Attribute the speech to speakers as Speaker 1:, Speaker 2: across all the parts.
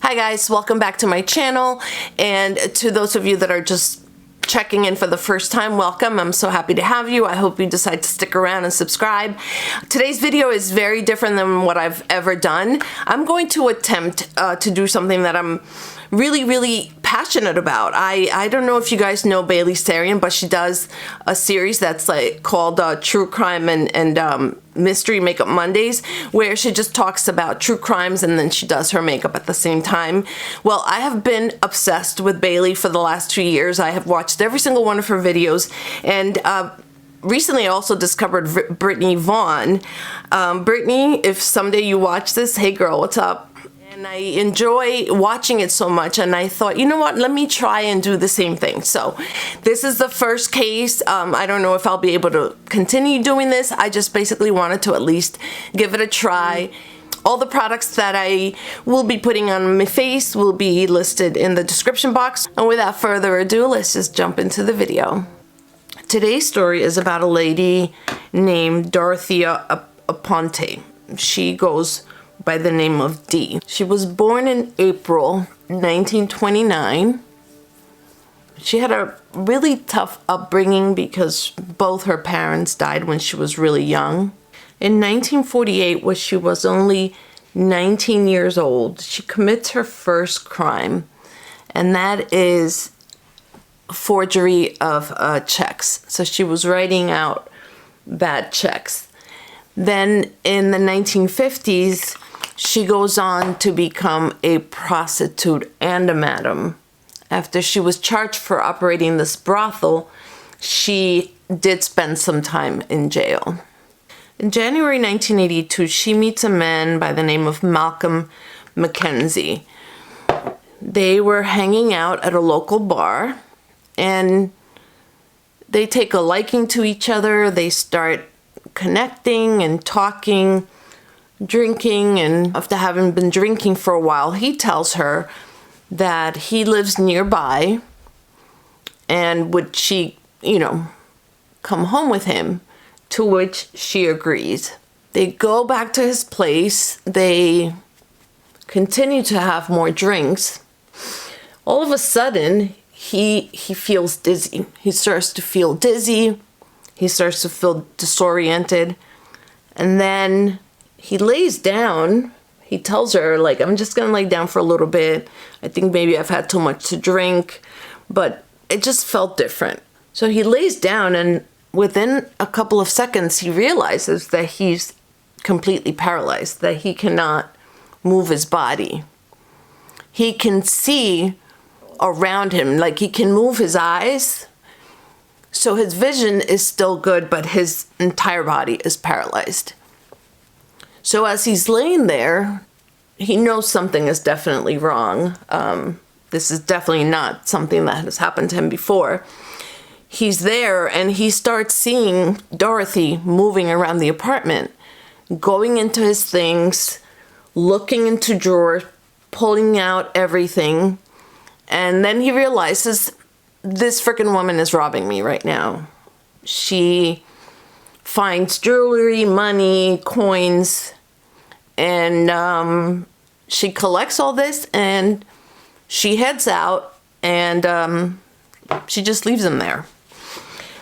Speaker 1: Hi guys, welcome back to my channel, and to those of you that are just checking in for the first time, welcome. I'm so happy to have you. I hope you decide to stick around and subscribe. Today's video is very different than what I've ever done. I'm going to attempt to do something that I'm really passionate about. I don't know if you guys know Bailey Sarian, but she does a series that's like called True Crime and Mystery Makeup Mondays, where she just talks about true crimes and then she does her makeup at the same time. Well, I have been obsessed with Bailey for the last 2 years. I have watched every single one of her videos, and recently I also discovered Brittney Vaughn. Brittney, if someday you watch this, hey girl, what's up? And I enjoy watching it so much, and I thought, you know what, let me try and do the same thing. So this is the first case. I don't know if I'll be able to continue doing this. I just basically wanted to at least give it a try. All the products that I will be putting on my face will be listed in the description box. And without further ado, let's just jump into the video. Today's story is about a lady named Dorothea Aponte. She goes by the name of Dee. She was born in April 1929. She had a really tough upbringing because both her parents died when she was really young. In 1948, when she was only 19 years old, she commits her first crime, and that is forgery of checks. So she was writing out bad checks. Then in the 1950s, she goes on to become a prostitute and a madam. After she was charged for operating this brothel, she did spend some time in jail. In January 1982, she meets a man by the name of Malcolm Mackenzie. They were hanging out at a local bar, and they take a liking to each other. They start connecting and talking, drinking, and after having been drinking for a while, he tells her that he lives nearby and would she, come home with him, to which she agrees. They go back to his place. They continue to have more drinks. All of a sudden, he feels dizzy. He starts to feel dizzy. He starts to feel disoriented. And then he lays down. He tells her, like, I'm just going to lay down for a little bit. I think maybe I've had too much to drink. But it just felt different. So he lays down, and within a couple of seconds, he realizes that he's completely paralyzed, that he cannot move his body. He can see around him, like he can move his eyes. So his vision is still good, but his entire body is paralyzed. So as he's laying there, he knows something is definitely wrong. This is definitely not something that has happened to him before. He's there, and he starts seeing Dorothy moving around the apartment, going into his things, looking into drawers, pulling out everything. And then he realizes, this freaking woman is robbing me right now. She finds jewelry, money, coins, and she collects all this, and she heads out, and she just leaves him there.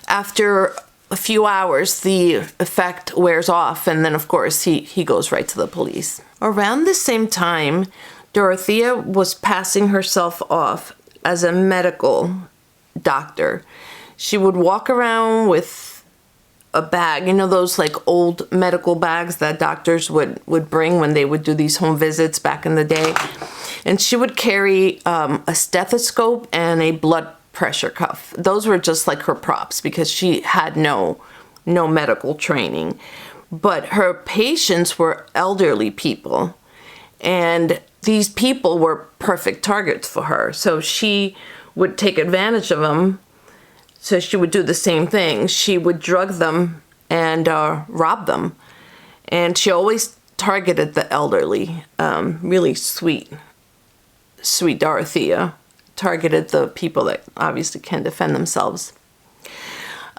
Speaker 1: After a few hours, the effect wears off, and then of course he goes right to the police. Around the same time, Dorothea was passing herself off as a medical doctor. She would walk around with a bag, those like old medical bags that doctors would bring when they would do these home visits back in the day. And she would carry a stethoscope and a blood pressure cuff. Those were just like her props because she had no medical training. But her patients were elderly people, and these people were perfect targets for her. So she would take advantage of them. So she would do the same thing. She would drug them and rob them. And she always targeted the elderly. Really sweet Dorothea targeted the people that obviously can defend themselves.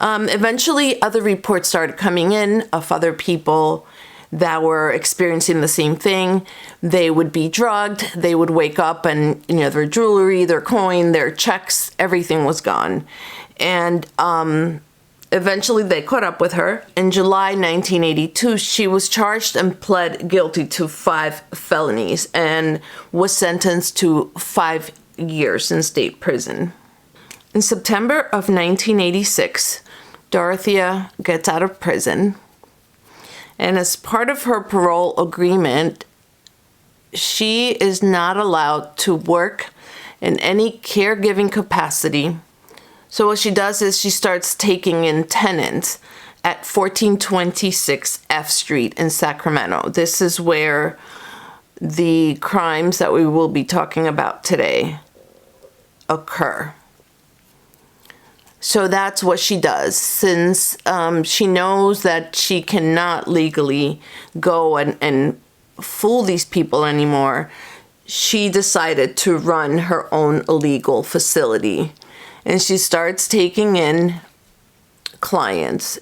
Speaker 1: Eventually, other reports started coming in of other people that were experiencing the same thing. They would be drugged. They would wake up and, their jewelry, their coin, their checks, everything was gone. And eventually they caught up with her. In July 1982, she was charged and pled guilty to 5 felonies and was sentenced to 5 years in state prison. In September of 1986, Dorothea gets out of prison. And as part of her parole agreement, she is not allowed to work in any caregiving capacity. So what she does is she starts taking in tenants at 1426 F Street in Sacramento. This is where the crimes that we will be talking about today occur. So that's what she does. Since she knows that she cannot legally go and fool these people anymore, she decided to run her own illegal facility. And she starts taking in clients,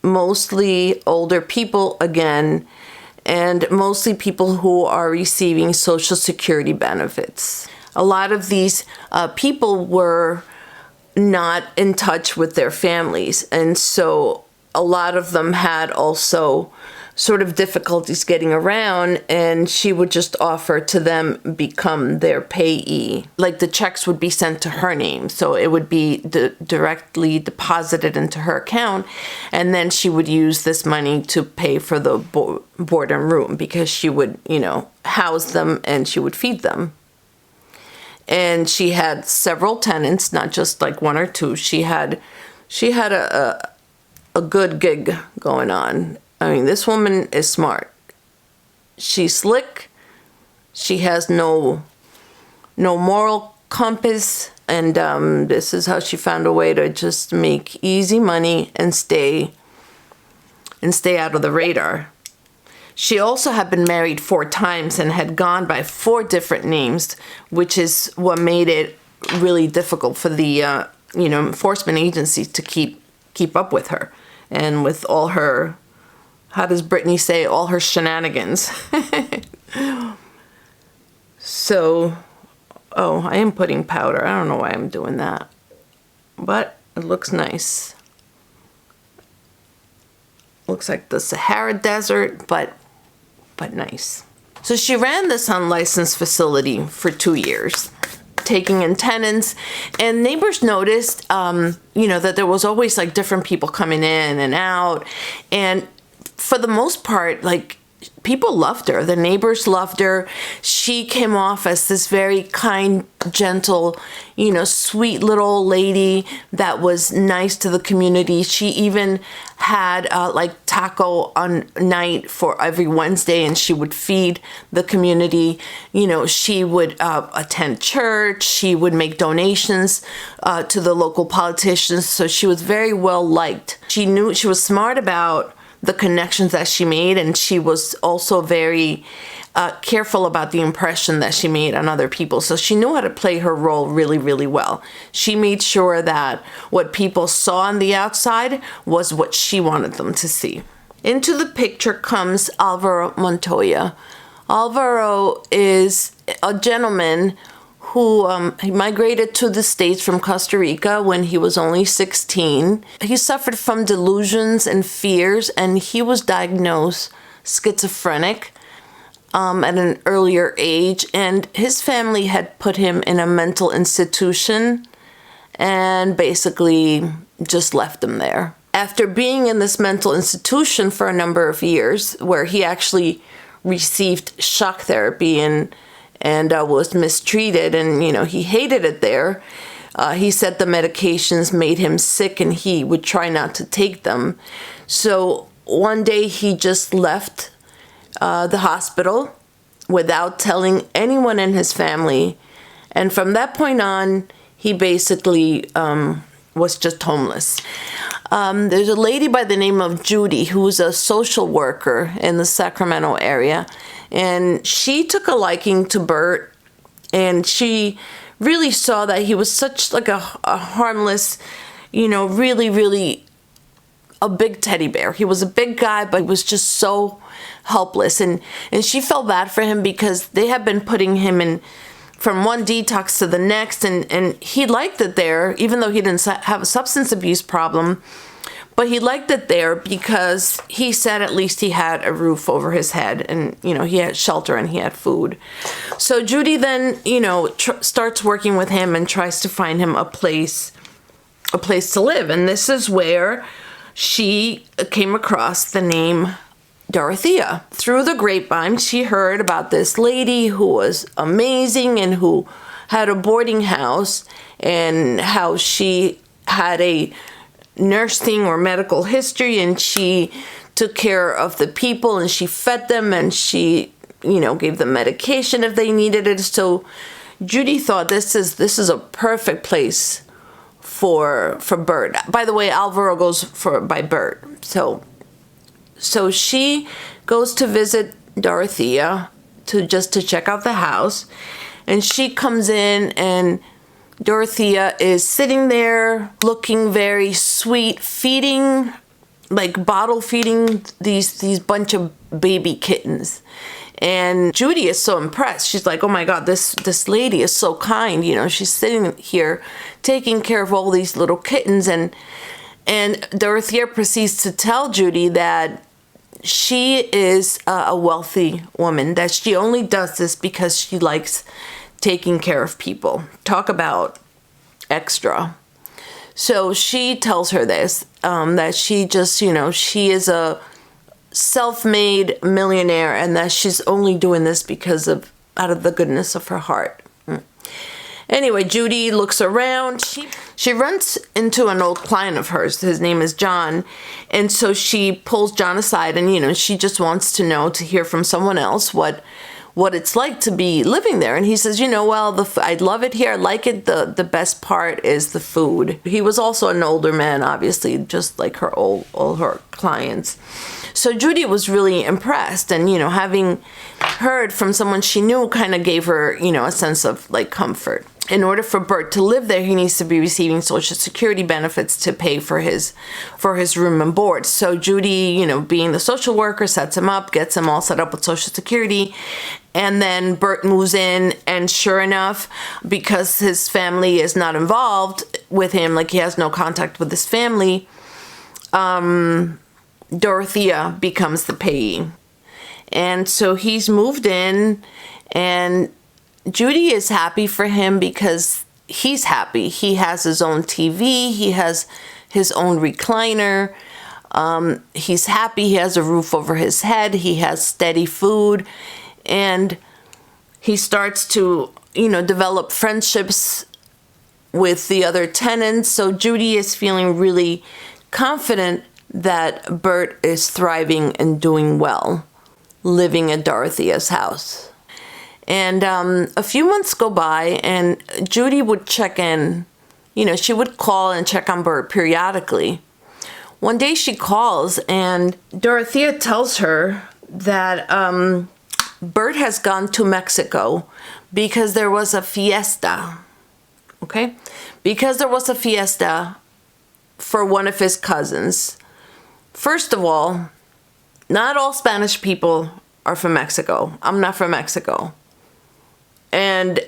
Speaker 1: mostly older people again, and mostly people who are receiving Social Security benefits. A lot of these people were not in touch with their families, and so a lot of them had also sort of difficulties getting around, and she would just offer to them become their payee. Like the checks would be sent to her name, so it would be directly deposited into her account, and then she would use this money to pay for the board and room, because she would, house them and she would feed them. And she had several tenants, not just like 1 or 2. She had a good gig going on. I mean, this woman is smart. She's slick. She has no moral compass, and this is how she found a way to just make easy money and stay out of the radar. She also had been married 4 times and had gone by 4 different names, which is what made it really difficult for the enforcement agencies to keep up with her, and with all her, how does Brittney say, all her shenanigans. So, I am putting powder. I don't know why I'm doing that, but it looks nice. Looks like the Sahara Desert, but nice. So she ran this unlicensed facility for 2 years, taking in tenants, and neighbors noticed, that there was always like different people coming in and out, and for the most part, like, people loved her. The neighbors loved her. She came off as this very kind, gentle, sweet little old lady that was nice to the community. She even had taco on night for every Wednesday, and she would feed the community. She would attend church. She would make donations to the local politicians. So she was very well liked. She knew she was smart about the connections that she made, and she was also very careful about the impression that she made on other people. So she knew how to play her role really, really well. She made sure that what people saw on the outside was what she wanted them to see. Into the picture comes Alvaro Montoya. Alvaro is a gentleman who he migrated to the States from Costa Rica when he was only 16. He suffered from delusions and fears, and he was diagnosed schizophrenic at an earlier age, and his family had put him in a mental institution and basically just left him there. After being in this mental institution for a number of years, where he actually received shock therapy and was mistreated, and he hated it there. He said the medications made him sick and he would try not to take them. So one day he just left the hospital without telling anyone in his family, and from that point on he basically was just homeless. There's a lady by the name of Judy who's a social worker in the Sacramento area, and she took a liking to Bert, and she really saw that he was such like a harmless, really, really a big teddy bear. He was a big guy, but he was just so helpless. And she felt bad for him because they had been putting him in from one detox to the next. And he liked it there, even though he didn't have a substance abuse problem. But he liked it there because he said at least he had a roof over his head and, you know, he had shelter and he had food. So Judy then, you know, starts working with him and tries to find him a place to live. And this is where she came across the name Dorothea. Through the grapevine, she heard about this lady who was amazing and who had a boarding house and how she had a nursing or medical history, and she took care of the people and she fed them and she, you know, gave them medication if they needed it. So Judy thought this is a perfect place for Bert. By the way, Alvaro goes by Bert. So she goes to visit Dorothea to check out the house, and she comes in and Dorothea is sitting there looking very sweet, feeding, like bottle feeding these bunch of baby kittens. And Judy is so impressed. She's like, oh my God, this lady is so kind. You know, she's sitting here taking care of all these little kittens. And Dorothea proceeds to tell Judy that she is a wealthy woman, that she only does this because she likes taking care of people. Talk about extra. So she tells her this, that she just, you know, she is a self-made millionaire and that she's only doing this because out of the goodness of her heart. Anyway, Judy looks around. She runs into an old client of hers. His name is John. And so she pulls John aside and, you know, she just wants to hear from someone else what it's like to be living there. And he says, you know, well, I love it here. I like it. The best part is the food. He was also an older man, obviously, just like all her clients. So Judy was really impressed. And, you know, having heard from someone she knew kind of gave her, you know, a sense of like comfort. In order for Bert to live there, he needs to be receiving Social Security benefits to pay for his room and board. So Judy, you know, being the social worker, sets him up, gets him all set up with Social Security. And then Bert moves in, and sure enough, because his family is not involved with him, like he has no contact with his family, Dorothea becomes the payee. And so he's moved in, and Judy is happy for him because he's happy. He has his own TV. He has his own recliner. He's happy. He has a roof over his head. He has steady food. And he starts to, you know, develop friendships with the other tenants. So Judy is feeling really confident that Bert is thriving and doing well, living at Dorothea's house. And a few months go by, and Judy would check in. You know, she would call and check on Bert periodically. One day she calls, and Dorothea tells her that Bert has gone to Mexico because there was a fiesta. Okay? Because there was a fiesta for one of his cousins. First of all, not all Spanish people are from Mexico. I'm not from Mexico. And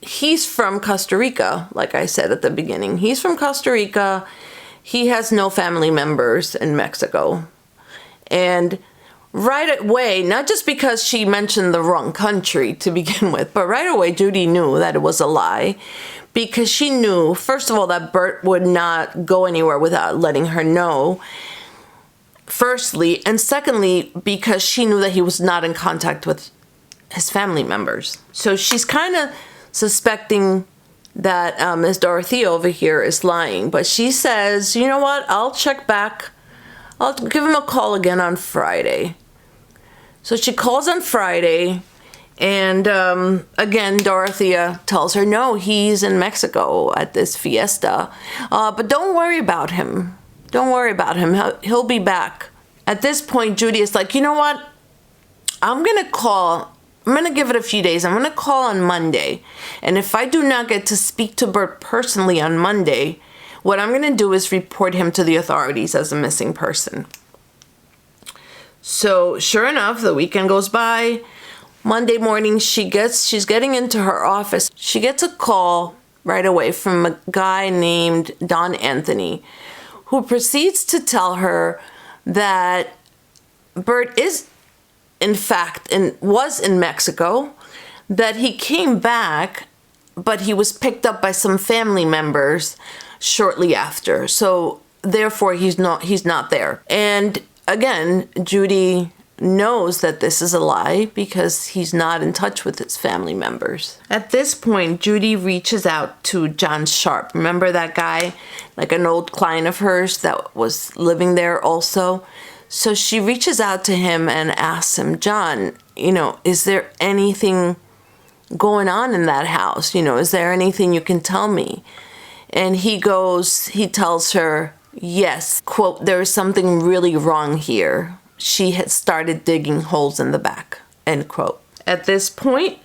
Speaker 1: he's from Costa Rica, like I said at the beginning. He's from Costa Rica. He has no family members in Mexico. And right away, not just because she mentioned the wrong country to begin with, but right away Judy knew that it was a lie, because she knew, first of all, that Bert would not go anywhere without letting her know, firstly, and secondly, because she knew that he was not in contact with his family members. So she's kind of suspecting that Miss Dorothea over here is lying. But she says, you know what, I'll check back. I'll give him a call again on Friday. So she calls on Friday, and again, Dorothea tells her, no, he's in Mexico at this fiesta. But don't worry about him. Don't worry about him. He'll be back. At this point, Judy is like, you know what? I'm going to give it a few days. I'm going to call on Monday. And if I do not get to speak to Bert personally on Monday, What I'm going to do is report him to the authorities as a missing person. So sure enough, the weekend goes by. Monday morning, she's getting into her office. She gets a call right away from a guy named Don Anthony, who proceeds to tell her that Bert is, in fact, was in Mexico, that he came back, but he was picked up by some family members shortly after. So therefore, he's not there. And again, Judy knows that this is a lie because he's not in touch with his family members. At this point, Judy reaches out to John Sharp. Remember that guy, like an old client of hers that was living there also? So she reaches out to him and asks him, John, is there anything going on in that house? Is there anything you can tell me? And he tells her, yes, quote, there is something really wrong here. She had started digging holes in the back, end quote. At this point,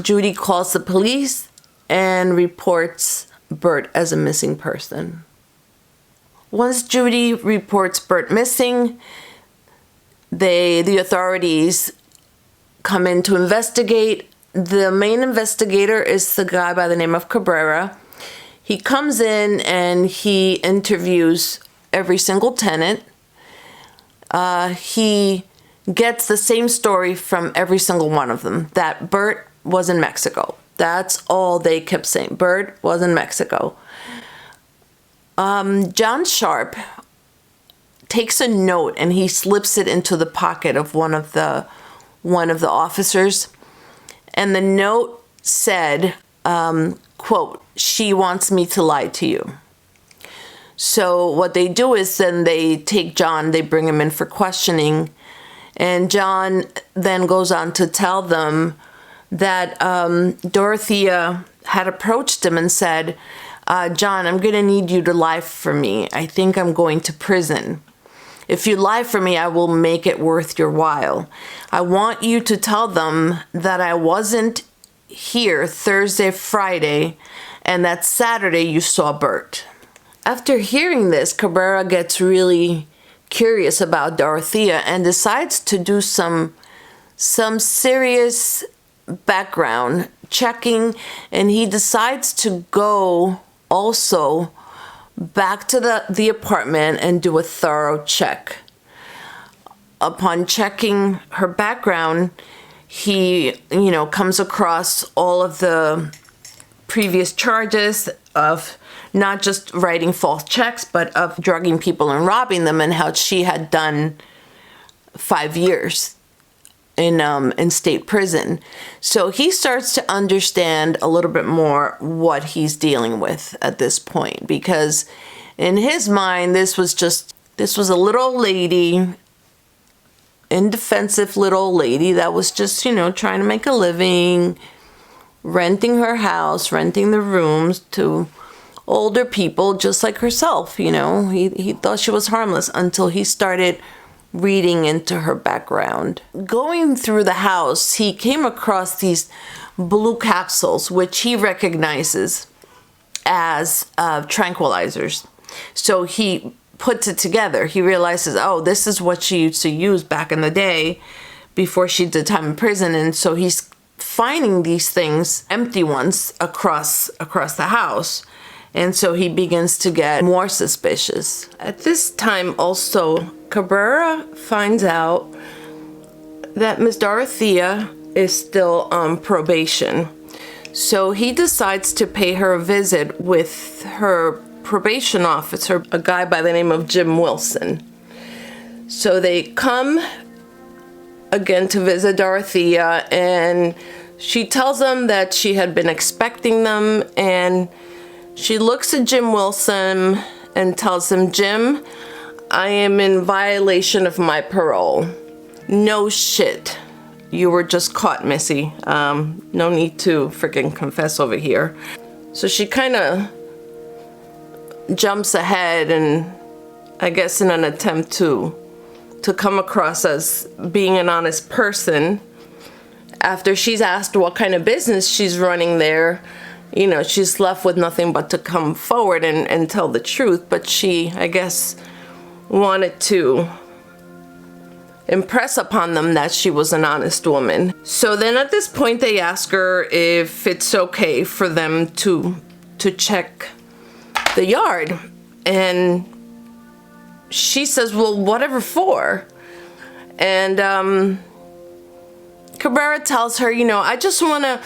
Speaker 1: Judy calls the police and reports Bert as a missing person. Once Judy reports Bert missing, the authorities come in to investigate. The main investigator is the guy by the name of Cabrera. He comes in and he interviews every single tenant. He gets the same story from every single one of them, that Bert was in Mexico. That's all they kept saying. Bert was in Mexico. John Sharp takes a note and he slips it into the pocket of one of the officers. And the note said, quote, she wants me to lie to you. So what they do is then they take John, they bring him in for questioning. And John then goes on to tell them that Dorothea had approached him and said, John, I'm going to need you to lie for me. I think I'm going to prison. If you lie for me, I will make it worth your while. I want you to tell them that I wasn't here Thursday, Friday, and that Saturday you saw Bert. After hearing this, Cabrera gets really curious about Dorothea and decides to do some serious background checking, and he decides to go also back to the apartment and do a thorough check. Upon checking her background, he, comes across all of the previous charges of not just writing false checks, but of drugging people and robbing them, and how she had done 5 years in state prison. So he starts to understand a little bit more what he's dealing with at this point, because in his mind, this was a little lady, indefensive little lady that was just, trying to make a living, renting her house, renting the rooms to older people just like herself. He thought she was harmless until he started reading into her background. Going through the house, he came across these blue capsules, which he recognizes as tranquilizers. So he puts it together. He realizes, oh, this is what she used to use back in the day before she did time in prison. And so he's finding these things, empty ones, across the house. And so he begins to get more suspicious. At this time also, Cabrera finds out that Miss Dorothea is still on probation. So he decides to pay her a visit with her probation officer, a guy by the name of Jim Wilson. So they come again to visit Dorothea, and she tells them that she had been expecting them, and she looks at Jim Wilson and tells him, Jim, I am in violation of my parole. No shit. You were just caught, Missy. No need to freaking confess over here. So she kind of jumps ahead, and I guess in an attempt to come across as being an honest person, after she's asked what kind of business she's running there, you know, she's left with nothing but to come forward and tell the truth. But she, I guess, wanted to impress upon them that she was an honest woman. So then at this point they ask her if it's okay for them to check the yard, and she says, well, whatever for. And Cabrera tells her, you know, I just want to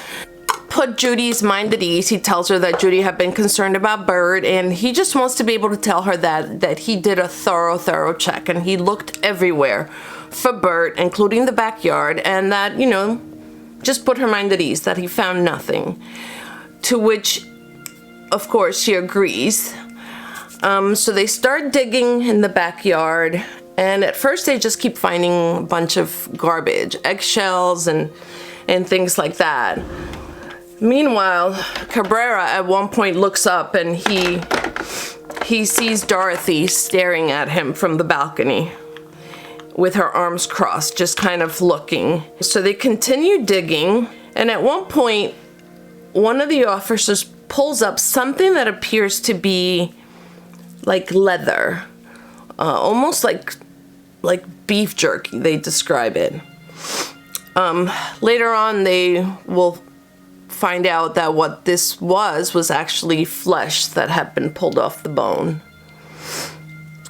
Speaker 1: put Judy's mind at ease. He tells her that Judy had been concerned about Bert, and he just wants to be able to tell her that he did a thorough check, and he looked everywhere for Bert, including the backyard, and that, you know, just put her mind at ease, that he found nothing. To which, of course, she agrees. So they start digging in the backyard, and at first they just keep finding a bunch of garbage, eggshells and things like that. Meanwhile, Cabrera at one point looks up and he sees Dorothy staring at him from the balcony with her arms crossed, just kind of looking. So they continue digging, and at one point, one of the officers pulls up something that appears to be like leather, almost like beef jerky, they describe it. Later on, they will find out that what this was actually flesh that had been pulled off the bone.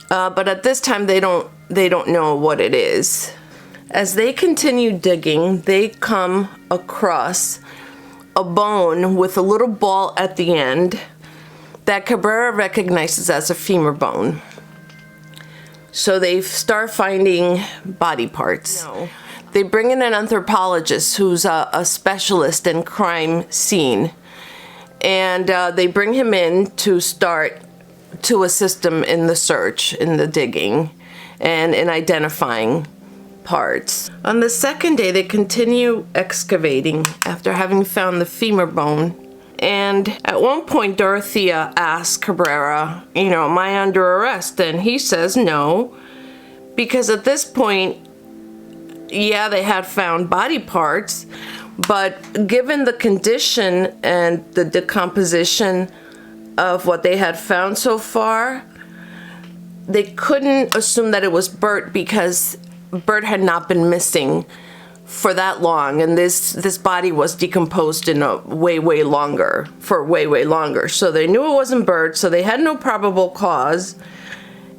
Speaker 1: But at this time, they don't know what it is. As they continue digging, they come across a bone with a little ball at the end that Cabrera recognizes as a femur bone. So they start finding body parts. No. They bring in an anthropologist who's a specialist in crime scene, and they bring him in to start to assist them in the search, in the digging, and in identifying parts. On the second day, they continue excavating after having found the femur bone. And at one point, Dorothea asks Cabrera, you know, am I under arrest? And he says no, because at this point, yeah, they had found body parts, but given the condition and the decomposition of what they had found so far, they couldn't assume that it was Bert, because Bert had not been missing for that long, and this body was decomposed in a way longer. So they knew it wasn't Bert, so they had no probable cause,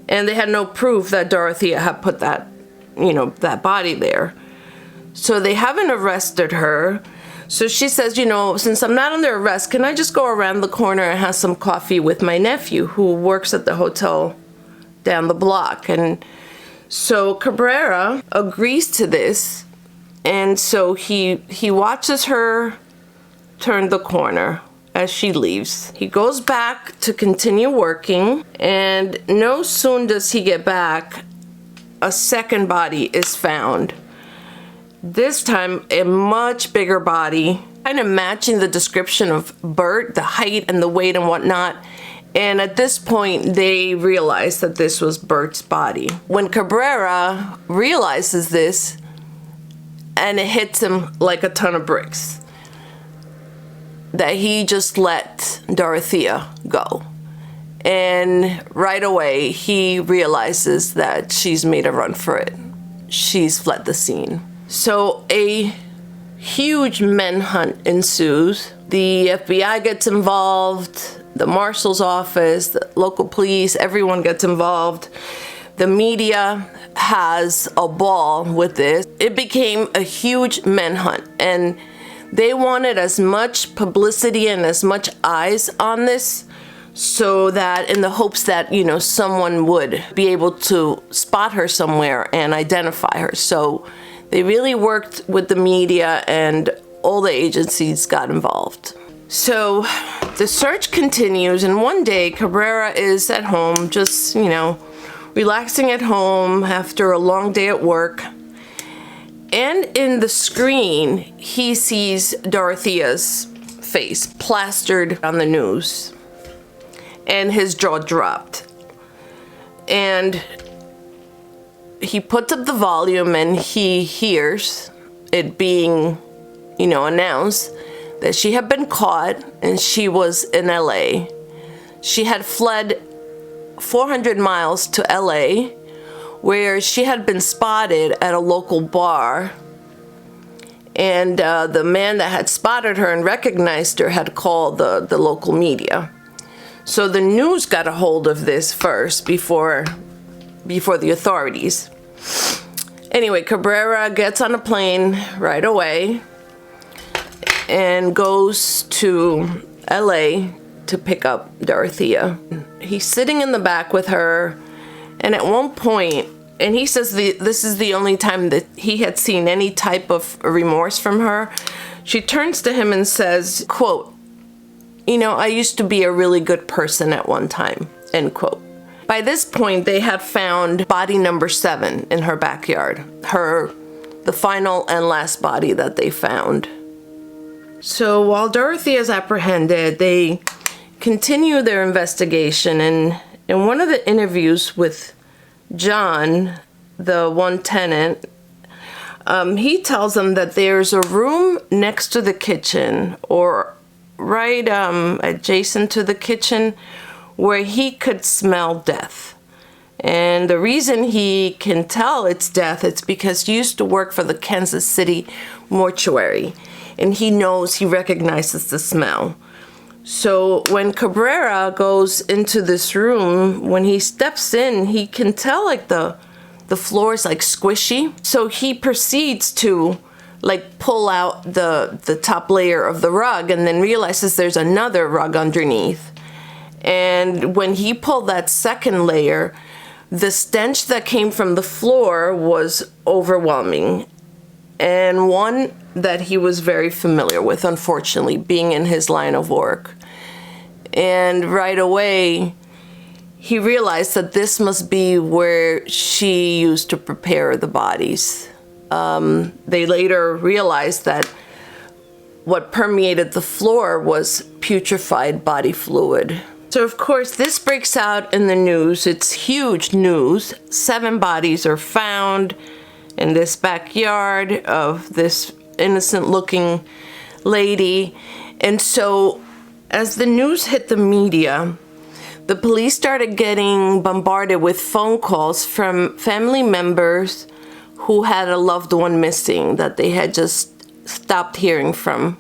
Speaker 1: and they had no proof that Dorothea had put that, you know, that body there. So they haven't arrested her. So she says, you know, since I'm not under arrest, can I just go around the corner and have some coffee with my nephew who works at the hotel down the block? And so Cabrera agrees to this, and so he watches her turn the corner as she leaves. He goes back to continue working, and no soon does he get back, a second body is found. This time a much bigger body, kind of matching the description of Bert, the height and the weight and whatnot. And at this point, they realize that this was Bert's body. When Cabrera realizes this, and it hits him like a ton of bricks, that he just let Dorothea go. And right away, he realizes that she's made a run for it. She's fled the scene. So a huge manhunt ensues. The FBI gets involved, the marshal's office, the local police, everyone gets involved. The media has a ball with this. It became a huge manhunt, and they wanted as much publicity and as much eyes on this, so that in the hopes that, you know, someone would be able to spot her somewhere and identify her. So they really worked with the media, and all the agencies got involved. So the search continues, and one day Cabrera is at home, just, you know, relaxing at home after a long day at work. And in the screen, he sees Dorothea's face plastered on the news, and his jaw dropped. And he puts up the volume, and he hears it being, you know, announced that she had been caught and she was in LA. She had fled 400 miles to LA, where she had been spotted at a local bar. And the man that had spotted her and recognized her had called the local media. So the news got a hold of this first before the authorities. Anyway, Cabrera gets on a plane right away and goes to LA to pick up Dorothea. He's sitting in the back with her, and at one point, and he says this is the only time that he had seen any type of remorse from her, she turns to him and says, quote, "You know, I used to be a really good person at one time," end quote. By this point, they had found body number 7 in her backyard, the final and last body that they found. So while Dorothea is apprehended, they continue their investigation, and in one of the interviews with John, the one tenant, he tells them that there's a room next to the kitchen, or right adjacent to the kitchen, where he could smell death. And the reason he can tell it's death, it's because he used to work for the Kansas City mortuary, and he recognizes the smell. So when Cabrera goes into this room, when he steps in, he can tell like the floor is like squishy. So he proceeds to like pull out the top layer of the rug, and then realizes there's another rug underneath. And when he pulled that second layer, the stench that came from the floor was overwhelming, and one that he was very familiar with, unfortunately, being in his line of work. And right away, he realized that this must be where she used to prepare the bodies. They later realized that what permeated the floor was putrefied body fluid. So of course, this breaks out in the news. It's huge news. 7 bodies are found in this backyard of this innocent-looking lady. And so as the news hit the media, the police started getting bombarded with phone calls from family members who had a loved one missing that they had just stopped hearing from.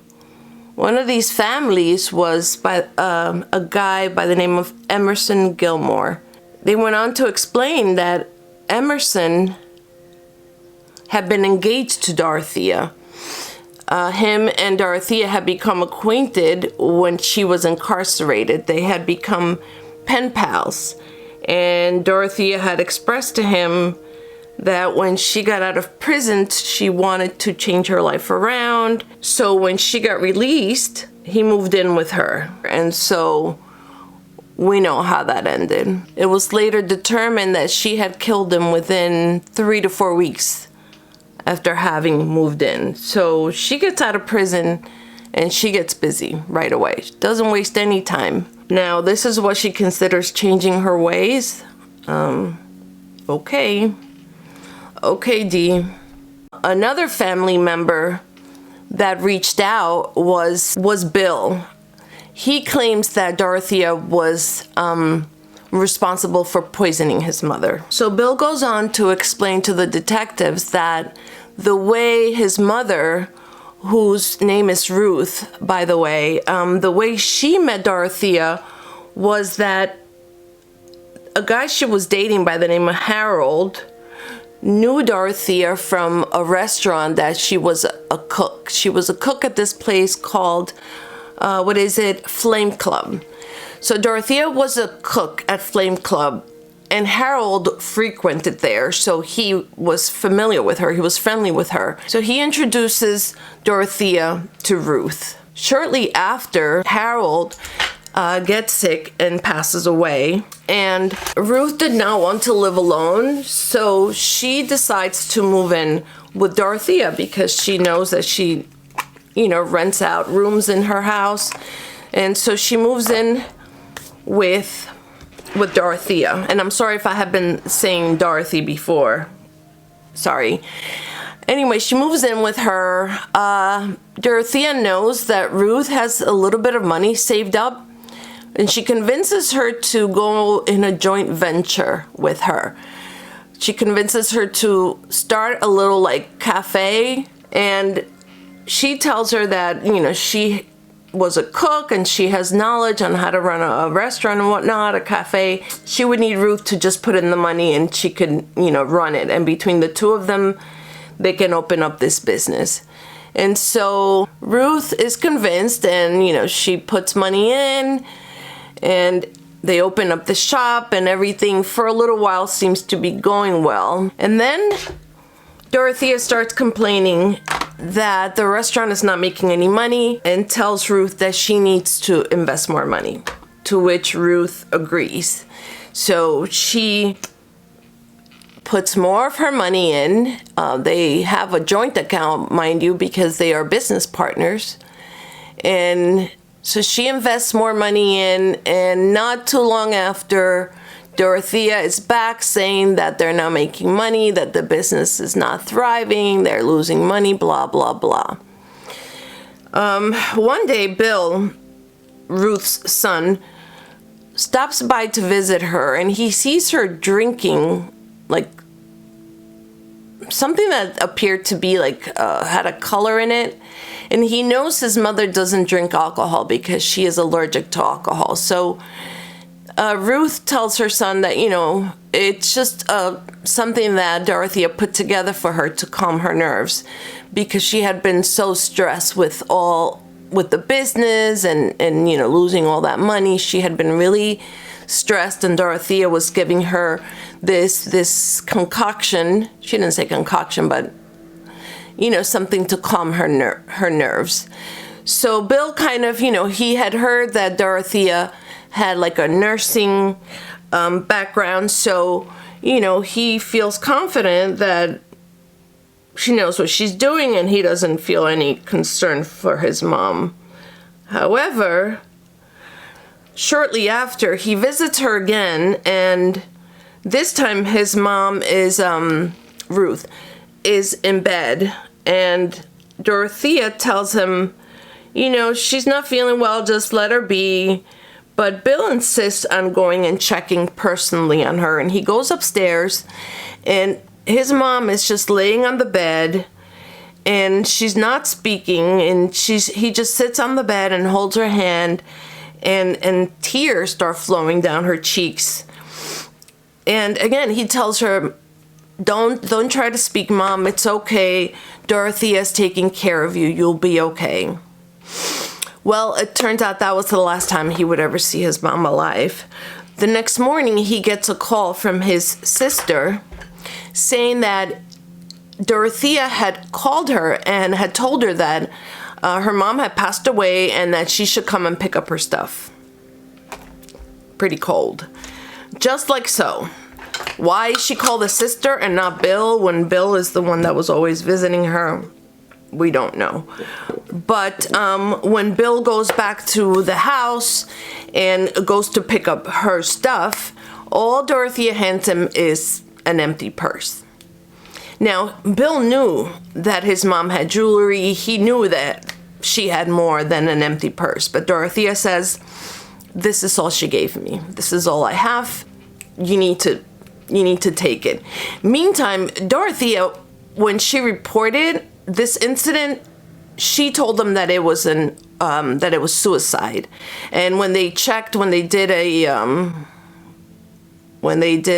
Speaker 1: One of these families was by a guy by the name of Emerson Gilmore. They went on to explain that Emerson had been engaged to Dorothea. Him and Dorothea had become acquainted when she was incarcerated. They had become pen pals. And Dorothea had expressed to him that when she got out of prison, she wanted to change her life around. So when she got released, he moved in with her. And so we know how that ended. It was later determined that she had killed him within 3 to 4 weeks after having moved in. So she gets out of prison and she gets busy right away. She doesn't waste any time. Now, this is what she considers changing her ways. Okay, D. Another family member that reached out was Bill. He claims that Dorothea was responsible for poisoning his mother. So Bill goes on to explain to the detectives that the way his mother, whose name is Ruth, by the way, the way she met Dorothea was that a guy she was dating by the name of Harold knew Dorothea from a restaurant that she was a cook. She was a cook at this place called, Flame Club. So Dorothea was a cook at Flame Club, and Harold frequented there, so he was familiar with her. He was friendly with her. So he introduces Dorothea to Ruth. Shortly after, Harold gets sick and passes away, and Ruth did not want to live alone, so she decides to move in with Dorothea because she knows that she, rents out rooms in her house. And so she moves in with Dorothea. And I'm sorry if I have been saying Dorothy before. Sorry. Anyway, she moves in with her. Dorothea knows that Ruth has a little bit of money saved up, and she convinces her to go in a joint venture with her. She convinces her to start a little like cafe, and she tells her that, you know, she was a cook and she has knowledge on how to run a restaurant and whatnot, a cafe. She would need Ruth to just put in the money and she could, you know, run it. And between the two of them, they can open up this business. And so Ruth is convinced, and, you know, she puts money in and they open up the shop, and everything for a little while seems to be going well. And then Dorothea starts complaining that the restaurant is not making any money and tells Ruth that she needs to invest more money, to which Ruth agrees. So she puts more of her money in. They have a joint account, mind you, because they are business partners. And so she invests more money in, and not too long after, Dorothea is back saying that they're not making money, that the business is not thriving, they're losing money, blah, blah, blah. One day, Bill, Ruth's son, stops by to visit her, and he sees her drinking like something that appeared to be like had a color in it. And he knows his mother doesn't drink alcohol because she is allergic to alcohol. So Ruth tells her son that, you know, it's just something that Dorothea put together for her to calm her nerves, because she had been so stressed with the business and you know, losing all that money. She had been really stressed, and Dorothea was giving her this concoction. She didn't say concoction, but, you know, something to calm her nerves. So Bill kind of, you know, he had heard that Dorothea had like a nursing background, so, you know, he feels confident that she knows what she's doing, and he doesn't feel any concern for his mom. However, shortly after, he visits her again, and this time his mom is, Ruth, is in bed, and Dorothea tells him, you know, she's not feeling well, just let her be. But Bill insists on going and checking personally on her, and he goes upstairs, and his mom is just laying on the bed, and she's not speaking, and he just sits on the bed and holds her hand, and tears start flowing down her cheeks. And again, he tells her, don't try to speak, Mom, it's okay. Dorothea's taking care of you. You'll be okay. Well, it turns out that was the last time he would ever see his mom alive. The next morning, he gets a call from his sister saying that Dorothea had called her and had told her that her mom had passed away and that she should come and pick up her stuff. Pretty cold. Just like so. Why she called the sister and not Bill when Bill is the one that was always visiting her, we don't know. But when Bill goes back to the house and goes to pick up her stuff, all Dorothea hands him is an empty purse. Now, Bill knew that his mom had jewelry. He knew that she had more than an empty purse. But Dorothea says, this is all she gave me. This is all I have. You need to take it. Meantime, Dorothea, when she reported this incident, she told them that it was suicide. And when they checked, when they did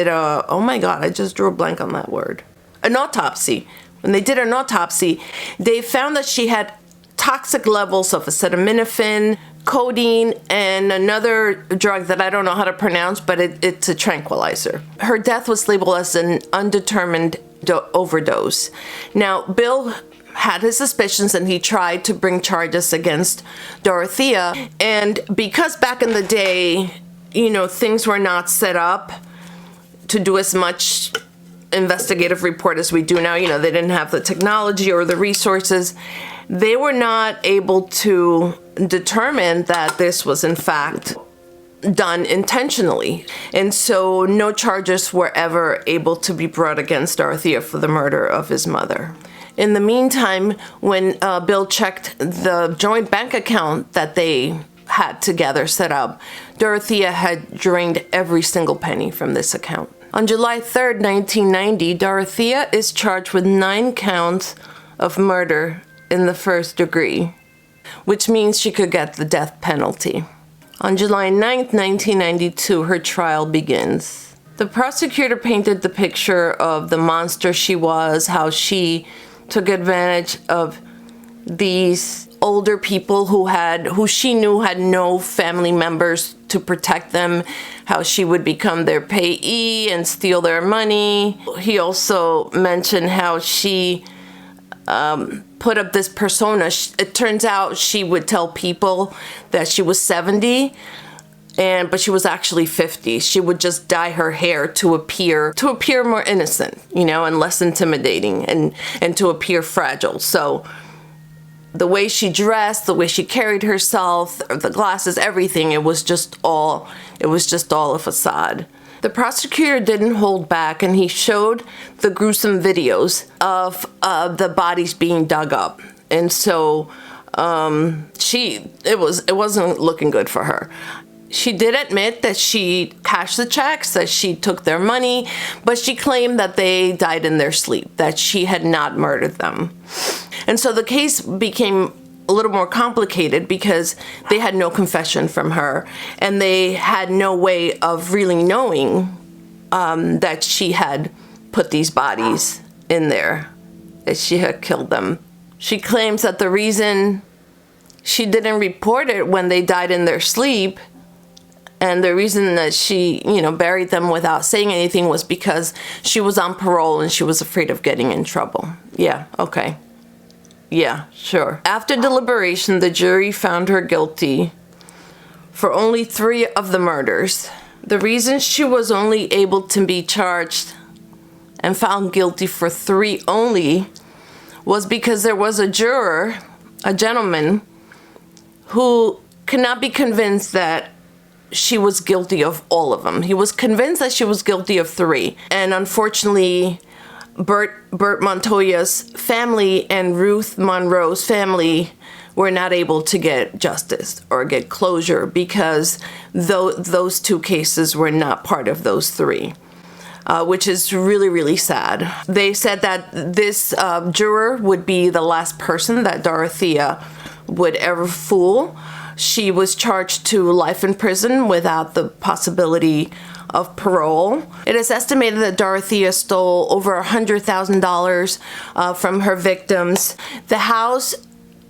Speaker 1: oh my God, I just drew a blank on that word. An autopsy. When they did an autopsy, they found that she had toxic levels of acetaminophen, codeine, and another drug that I don't know how to pronounce, but it's a tranquilizer. Her death was labeled as an undetermined overdose. Now, Bill had his suspicions and he tried to bring charges against Dorothea. And because back in the day, you know, things were not set up to do as much investigative report as we do now. You know, they didn't have the technology or the resources. They were not able to determine that this was in fact done intentionally. And so no charges were ever able to be brought against Dorothea for the murder of his mother. In the meantime, when Bill checked the joint bank account that they had together set up, Dorothea had drained every single penny from this account. On July 3rd, 1990, Dorothea is charged with 9 counts of murder in the first degree, which means she could get the death penalty. On July 9th, 1992, her trial begins. The prosecutor painted the picture of the monster she was, how she took advantage of these older people who she knew had no family members to protect them, how she would become their payee and steal their money. He also mentioned how she put up this persona. It turns out she would tell people that she was 70, but she was actually 50. She would just dye her hair to appear more innocent, and less intimidating, and to appear fragile. So the way she dressed, the way she carried herself, the glasses, everything, it was just all a facade. The prosecutor didn't hold back, and he showed the gruesome videos of the bodies being dug up. And so it wasn't looking good for her. She did admit that she cashed the checks, that she took their money, but she claimed that they died in their sleep, that she had not murdered them. And so the case became a little more complicated because they had no confession from her, and they had no way of really knowing that she had put these bodies in there, that she had killed them. She claims that the reason she didn't report it when they died in their sleep, and the reason that she, buried them without saying anything, was because she was on parole and she was afraid of getting in trouble. Yeah, okay. Yeah, sure. After deliberation, the jury found her guilty for only 3 of the murders. The reason she was only able to be charged and found guilty for 3 only was because there was a juror, a gentleman, who could not be convinced that she was guilty of all of them. He was convinced that she was guilty of 3. And unfortunately, Bert Montoya's family and Ruth Monroe's family were not able to get justice or get closure because those 2 cases were not part of those 3, which is really, really sad. They said that this juror would be the last person that Dorothea would ever fool. She was charged to life in prison without the possibility of parole. It is estimated that Dorothea stole over $100,000 from her victims. The house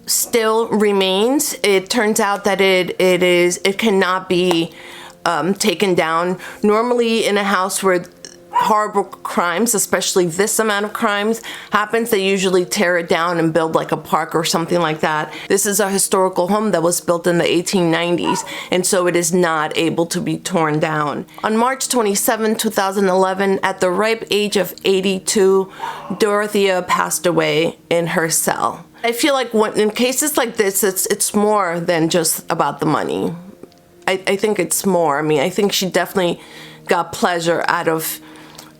Speaker 1: still remains. It turns out that it cannot be taken down. Normally, in a house where horrible crimes, especially this amount of crimes, happens, they usually tear it down and build like a park or something like that. This is a historical home that was built in the 1890s, and so it is not able to be torn down. On March 27, 2011, at the ripe age of 82, Dorothea passed away in her cell. I feel like in cases like this, it's more than just about the money. I think it's more. I mean, I think she definitely got pleasure out of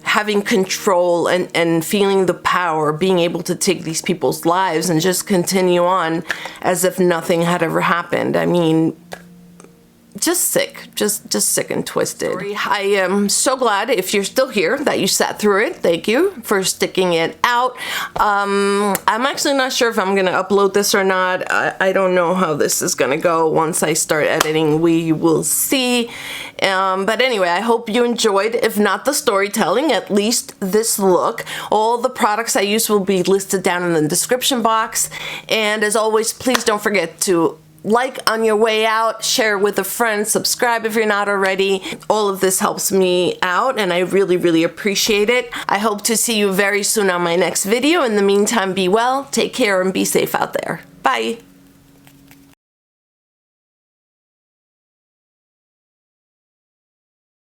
Speaker 1: having control and feeling the power, being able to take these people's lives and just continue on as if nothing had ever happened. I mean, just sick, just sick and twisted. I am so glad, if you're still here, that you sat through it. Thank you for sticking it out. I'm actually not sure if I'm gonna upload this or not. I don't know how this is gonna go. Once I start editing, we will see. But anyway, I hope you enjoyed, if not the storytelling, at least this look. All the products I use will be listed down in the description box. And as always, please don't forget to like on your way out, share with a friend, subscribe if you're not already. All of this helps me out, and I really, really appreciate it. I hope to see you very soon on my next video. In the meantime, be well, take care, and be safe out there. Bye.